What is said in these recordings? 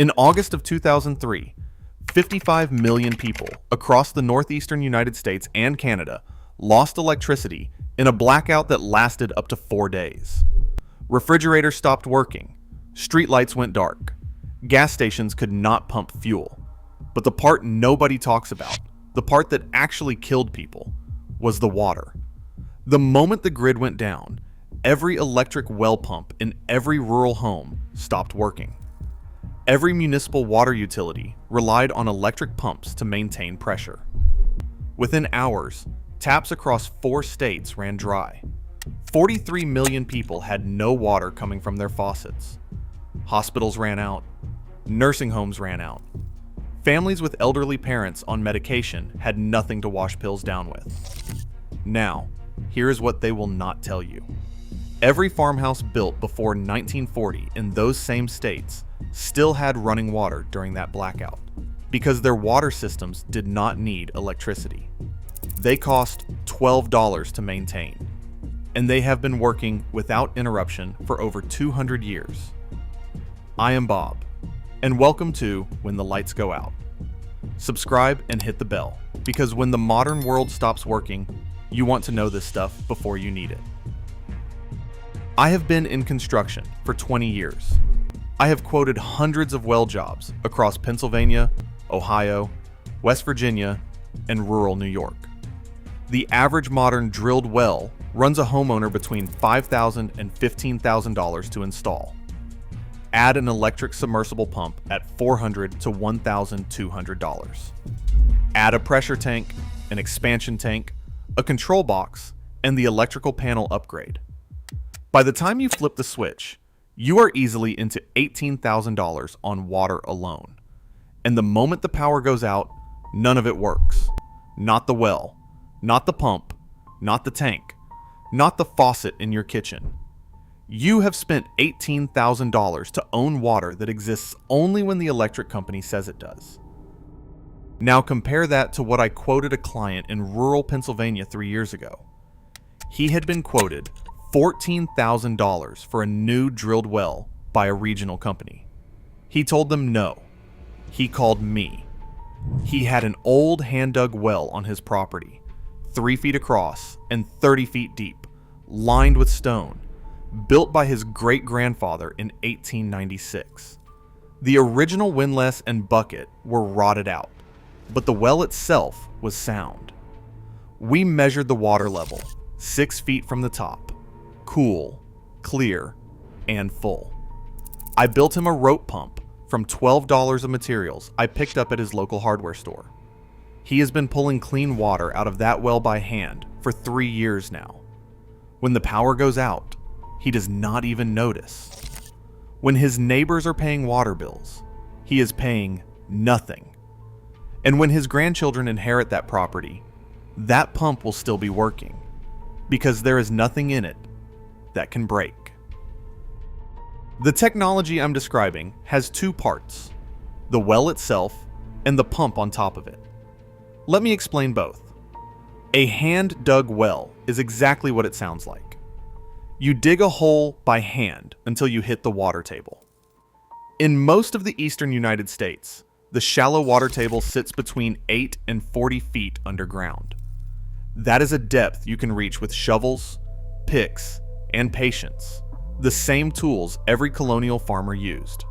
In August of 2003, 55 million people across the northeastern United States and Canada lost electricity in a blackout that lasted up to 4 days. Refrigerators stopped working, streetlights went dark, gas stations could not pump fuel. But the part nobody talks about, the part that actually killed people, was the water. The moment the grid went down, every electric well pump in every rural home stopped working. Every municipal water utility relied on electric pumps to maintain pressure. Within hours, taps across 4 states ran dry. 43 million people had no water coming from their faucets. Hospitals ran out. Nursing homes ran out. Families with elderly parents on medication had nothing to wash pills down with. Now, here is what they will not tell you. Every farmhouse built before 1940 in those same states still had running water during that blackout because their water systems did not need electricity. They cost $12 to maintain, and they have been working without interruption for over 200 years. I am Bob, and welcome to When the Lights Go Out. Subscribe and hit the bell, because when the modern world stops working, you want to know this stuff before you need it. I have been in construction for 20 years. I have quoted hundreds of well jobs across Pennsylvania, Ohio, West Virginia, and rural New York. The average modern drilled well runs a homeowner between $5,000 and $15,000 to install. Add an electric submersible pump at $400 to $1,200. Add a pressure tank, an expansion tank, a control box, and the electrical panel upgrade. By the time you flip the switch, you are easily into $18,000 on water alone. And the moment the power goes out, none of it works. Not the well, not the pump, not the tank, not the faucet in your kitchen. You have spent $18,000 to own water that exists only when the electric company says it does. Now compare that to what I quoted a client in rural Pennsylvania 3 years ago. He had been quoted $14,000 for a new drilled well by a regional company. He told them no. He called me. He had an old hand-dug well on his property, 3 feet across and 30 feet deep, lined with stone, built by his great-grandfather in 1896. The original windlass and bucket were rotted out, but the well itself was sound. We measured the water level, 6 feet from the top, cool, clear, and full. I built him a rope pump from $12 of materials I picked up at his local hardware store. He has been pulling clean water out of that well by hand for 3 years now. When the power goes out, he does not even notice. When his neighbors are paying water bills, he is paying nothing. And when his grandchildren inherit that property, that pump will still be working, because there is nothing in it that can break. The technology I'm describing has 2 parts, the well itself and the pump on top of it. Let me explain both. A hand-dug well is exactly what it sounds like. You dig a hole by hand until you hit the water table. In most of the eastern United States, the shallow water table sits between 8 and 40 feet underground. That is a depth you can reach with shovels, picks, and patience, the same tools every colonial farmer used.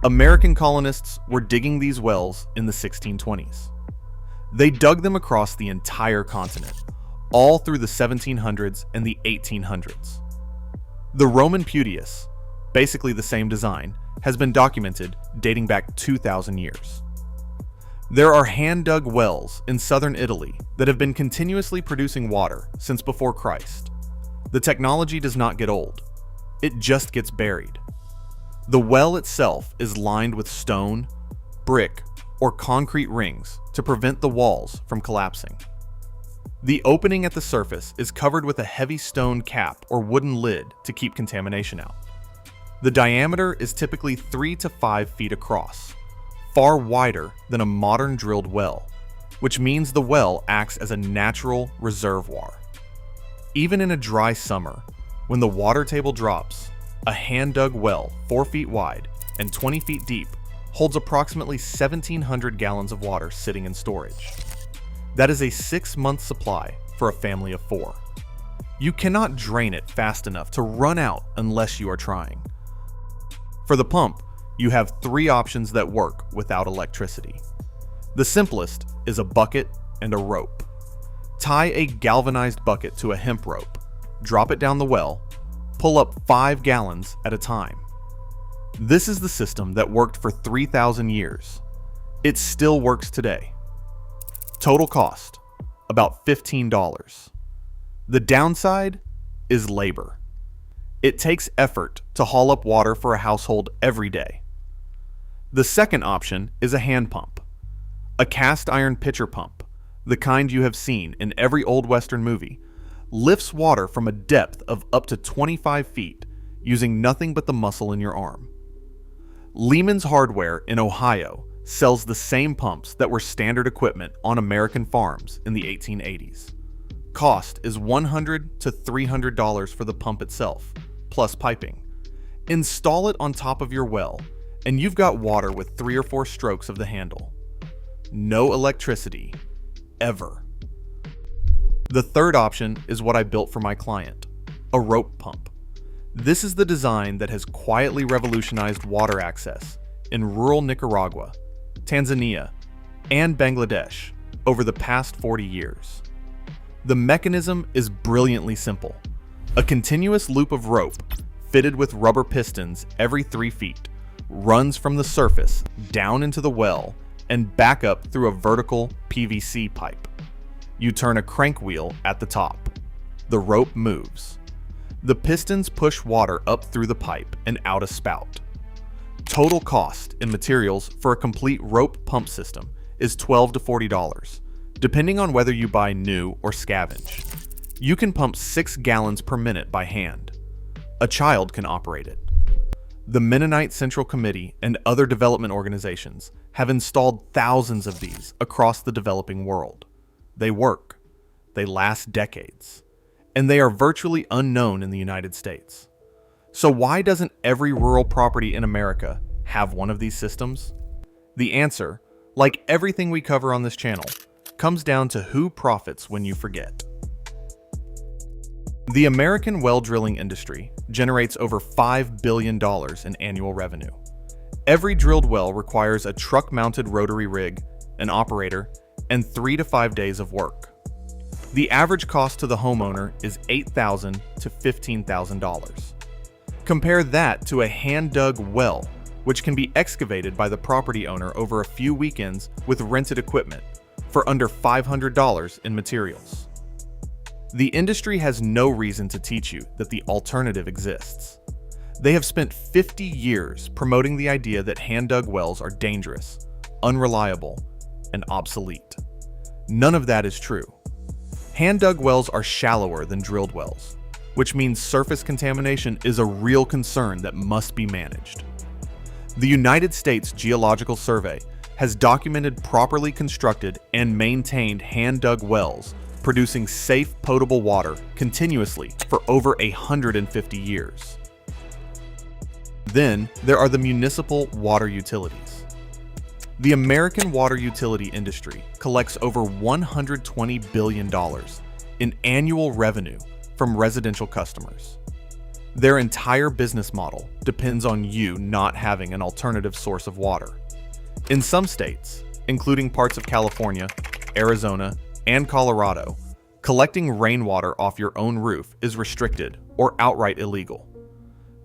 American colonists were digging these wells in the 1620s. They dug them across the entire continent, all through the 1700s and the 1800s. The Roman Puteus, basically the same design, has been documented dating back 2,000 years. There are hand-dug wells in southern Italy that have been continuously producing water since before Christ. The technology does not get old. It just gets buried. The well itself is lined with stone, brick, or concrete rings to prevent the walls from collapsing. The opening at the surface is covered with a heavy stone cap or wooden lid to keep contamination out. The diameter is typically 3 to 5 feet across, far wider than a modern drilled well, which means the well acts as a natural reservoir. Even in a dry summer, when the water table drops, a hand-dug well 4 feet wide and 20 feet deep holds approximately 1,700 gallons of water sitting in storage. That is a 6-month supply for a family of 4. You cannot drain it fast enough to run out unless you are trying. For the pump, you have 3 options that work without electricity. The simplest is a bucket and a rope. Tie a galvanized bucket to a hemp rope, drop it down the well, pull up 5 gallons at a time. This is the system that worked for 3,000 years. It still works today. Total cost, about $15. The downside is labor. It takes effort to haul up water for a household every day. The second option is a hand pump. A cast iron pitcher pump, the kind you have seen in every old Western movie, lifts water from a depth of up to 25 feet using nothing but the muscle in your arm. Lehman's Hardware in Ohio sells the same pumps that were standard equipment on American farms in the 1880s. Cost is $100 to $300 for the pump itself, plus piping. Install it on top of your well, and you've got water with 3 or 4 strokes of the handle. No electricity, ever. The third option is what I built for my client, a rope pump. This is the design that has quietly revolutionized water access in rural Nicaragua, Tanzania, and Bangladesh over the past 40 years. The mechanism is brilliantly simple. A continuous loop of rope, fitted with rubber pistons every 3 feet, runs from the surface down into the well and back up through a vertical PVC pipe. You turn a crank wheel at the top. The rope moves. The pistons push water up through the pipe and out a spout. Total cost in materials for a complete rope pump system is $12 to $40, depending on whether you buy new or scavenge. You can pump 6 gallons per minute by hand. A child can operate it. The Mennonite Central Committee and other development organizations have installed thousands of these across the developing world. They work. They last decades. And they are virtually unknown in the United States. So why doesn't every rural property in America have one of these systems? The answer, like everything we cover on this channel, comes down to who profits when you forget. The American well drilling industry generates over $5 billion in annual revenue. Every drilled well requires a truck-mounted rotary rig, an operator, and 3 to 5 days of work. The average cost to the homeowner is $8,000 to $15,000. Compare that to a hand-dug well, which can be excavated by the property owner over a few weekends with rented equipment for under $500 in materials. The industry has no reason to teach you that the alternative exists. They have spent 50 years promoting the idea that hand-dug wells are dangerous, unreliable, and obsolete. None of that is true. Hand-dug wells are shallower than drilled wells, which means surface contamination is a real concern that must be managed. The United States Geological Survey has documented properly constructed and maintained hand-dug wells producing safe potable water continuously for over 150 years. Then there are the municipal water utilities. The American water utility industry collects over $120 billion in annual revenue from residential customers. Their entire business model depends on you not having an alternative source of water. In some states, including parts of California, Arizona, and Colorado, collecting rainwater off your own roof is restricted or outright illegal.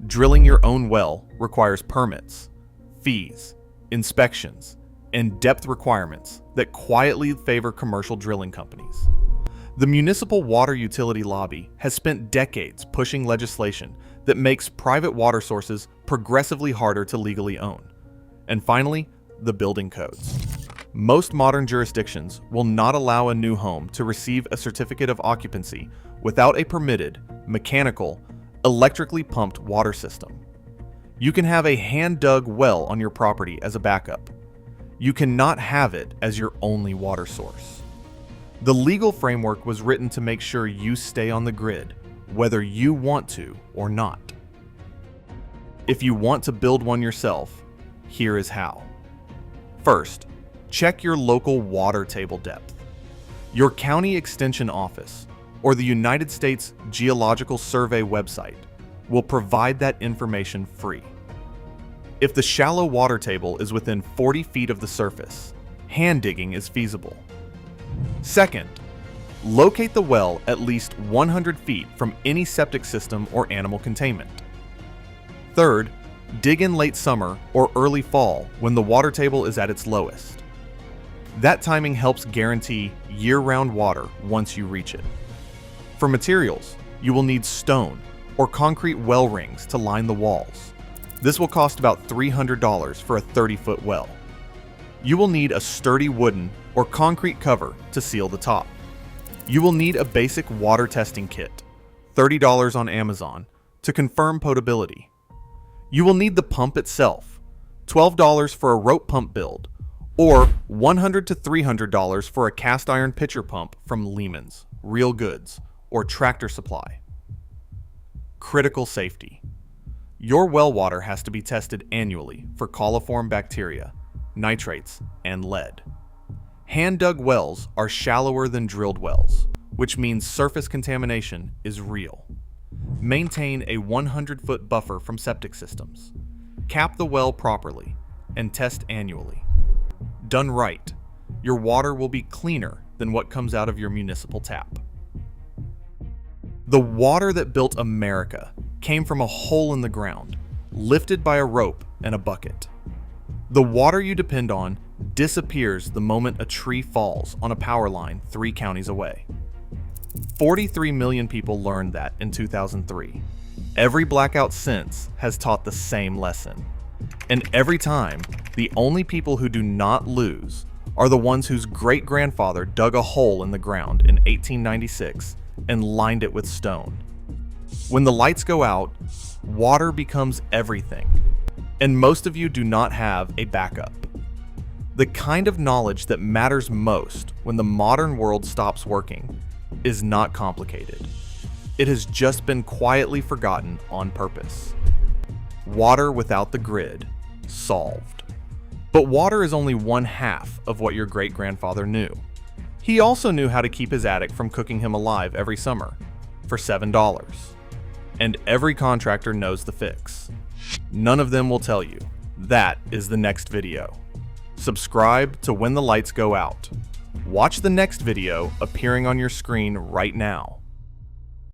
Drilling your own well requires permits, fees, inspections, and depth requirements that quietly favor commercial drilling companies. The municipal water utility lobby has spent decades pushing legislation that makes private water sources progressively harder to legally own. And finally, the building codes. Most modern jurisdictions will not allow a new home to receive a certificate of occupancy without a permitted, mechanical, electrically pumped water system. You can have a hand-dug well on your property as a backup. You cannot have it as your only water source. The legal framework was written to make sure you stay on the grid, whether you want to or not. If you want to build one yourself, here is how. First, check your local water table depth. Your county extension office or the United States Geological Survey website will provide that information free. If the shallow water table is within 40 feet of the surface, hand digging is feasible. Second, locate the well at least 100 feet from any septic system or animal containment. Third, dig in late summer or early fall when the water table is at its lowest. That timing helps guarantee year-round water once you reach it. For materials, you will need stone or concrete well rings to line the walls. This will cost about $300 for a 30-foot well. You will need a sturdy wooden or concrete cover to seal the top. You will need a basic water testing kit, $30 on Amazon, to confirm potability. You will need the pump itself, $12 for a rope pump build, or $100 to $300 for a cast iron pitcher pump from Lehman's, Real Goods, or Tractor Supply. Critical safety. Your well water has to be tested annually for coliform bacteria, nitrates, and lead. Hand-dug wells are shallower than drilled wells, which means surface contamination is real. Maintain a 100-foot buffer from septic systems. Cap the well properly and test annually. Done right, your water will be cleaner than what comes out of your municipal tap. The water that built America came from a hole in the ground, lifted by a rope and a bucket. The water you depend on disappears the moment a tree falls on a power line 3 counties away. 43 million people learned that in 2003. Every blackout since has taught the same lesson. And every time, the only people who do not lose are the ones whose great-grandfather dug a hole in the ground in 1896 and lined it with stone. When the lights go out, water becomes everything, and most of you do not have a backup. The kind of knowledge that matters most when the modern world stops working is not complicated. It has just been quietly forgotten on purpose. Water without the grid, solved. But water is only one half of what your great-grandfather knew. He also knew how to keep his attic from cooking him alive every summer for $7. And every contractor knows the fix. None of them will tell you. That is the next video. Subscribe to When the Lights Go Out. Watch the next video appearing on your screen right now.